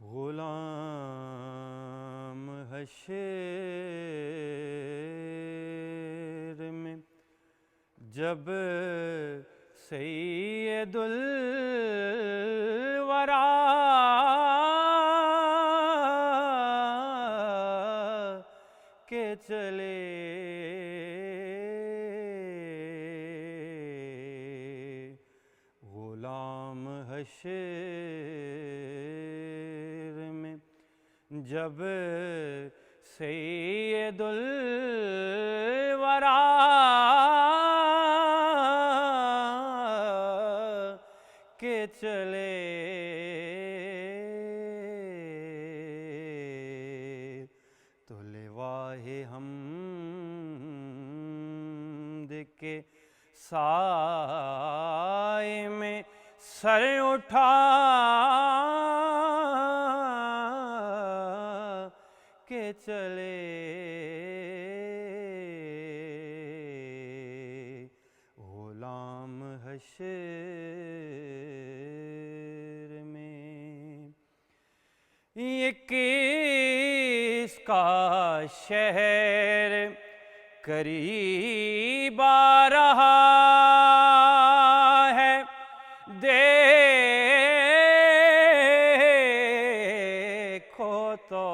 غلام حشر میں جب سید الورا کے چلے غلام حشر میں جب سید الورا کے چلے تو لواہ حمد کے سائے میں سر اٹھا کے چلے غلام حشر میں۔ یہ کس کا شہر قریب آ رہا ہے، دیکھو تو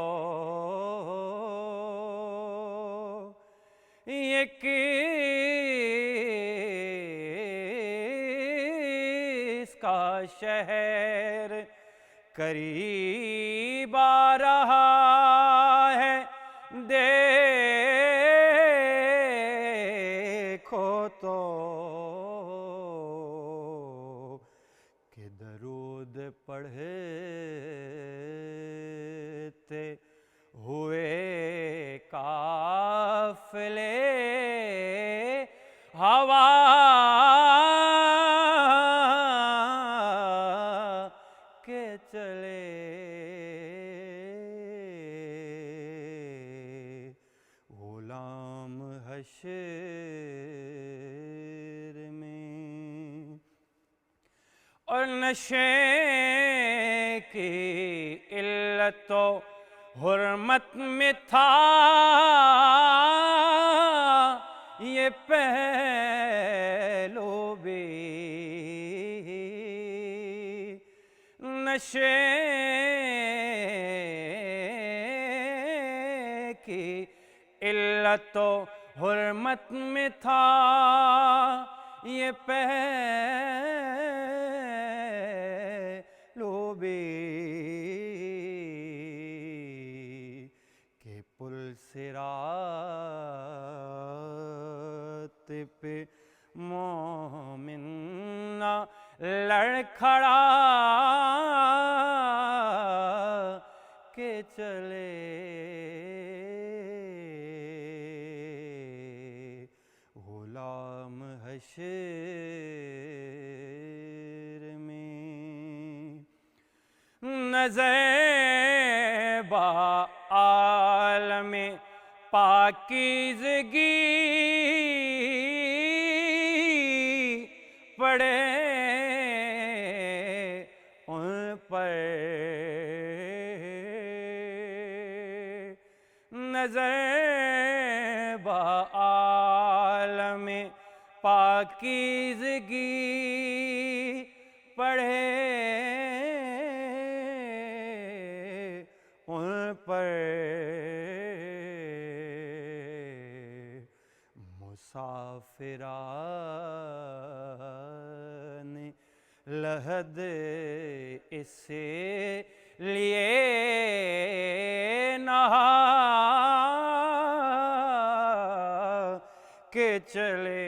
یہ کس کا شہر قریب آ رہا ہے، دیکھو تو کہ درود پڑھتے ہوئے قافلے ہوا کے چلے غلام حشر میں۔ اور نشے کی علت و حرمت میں تھا یہ پہلو بھی، نشے کی علت و حرمت میں تھا یہ پہلو بھی کہ پل صراط پہ مومن نہ لڑکھڑا کے چلے غلام حشر میں۔ نظر با عالم پاکیزگی پڑے ان پر، نظر با عالم پاکیزگی پڑھے ان پر، مسافران لحد اس لیے نہا کے چلے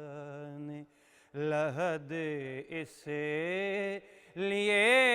مسافران لحد اس لیے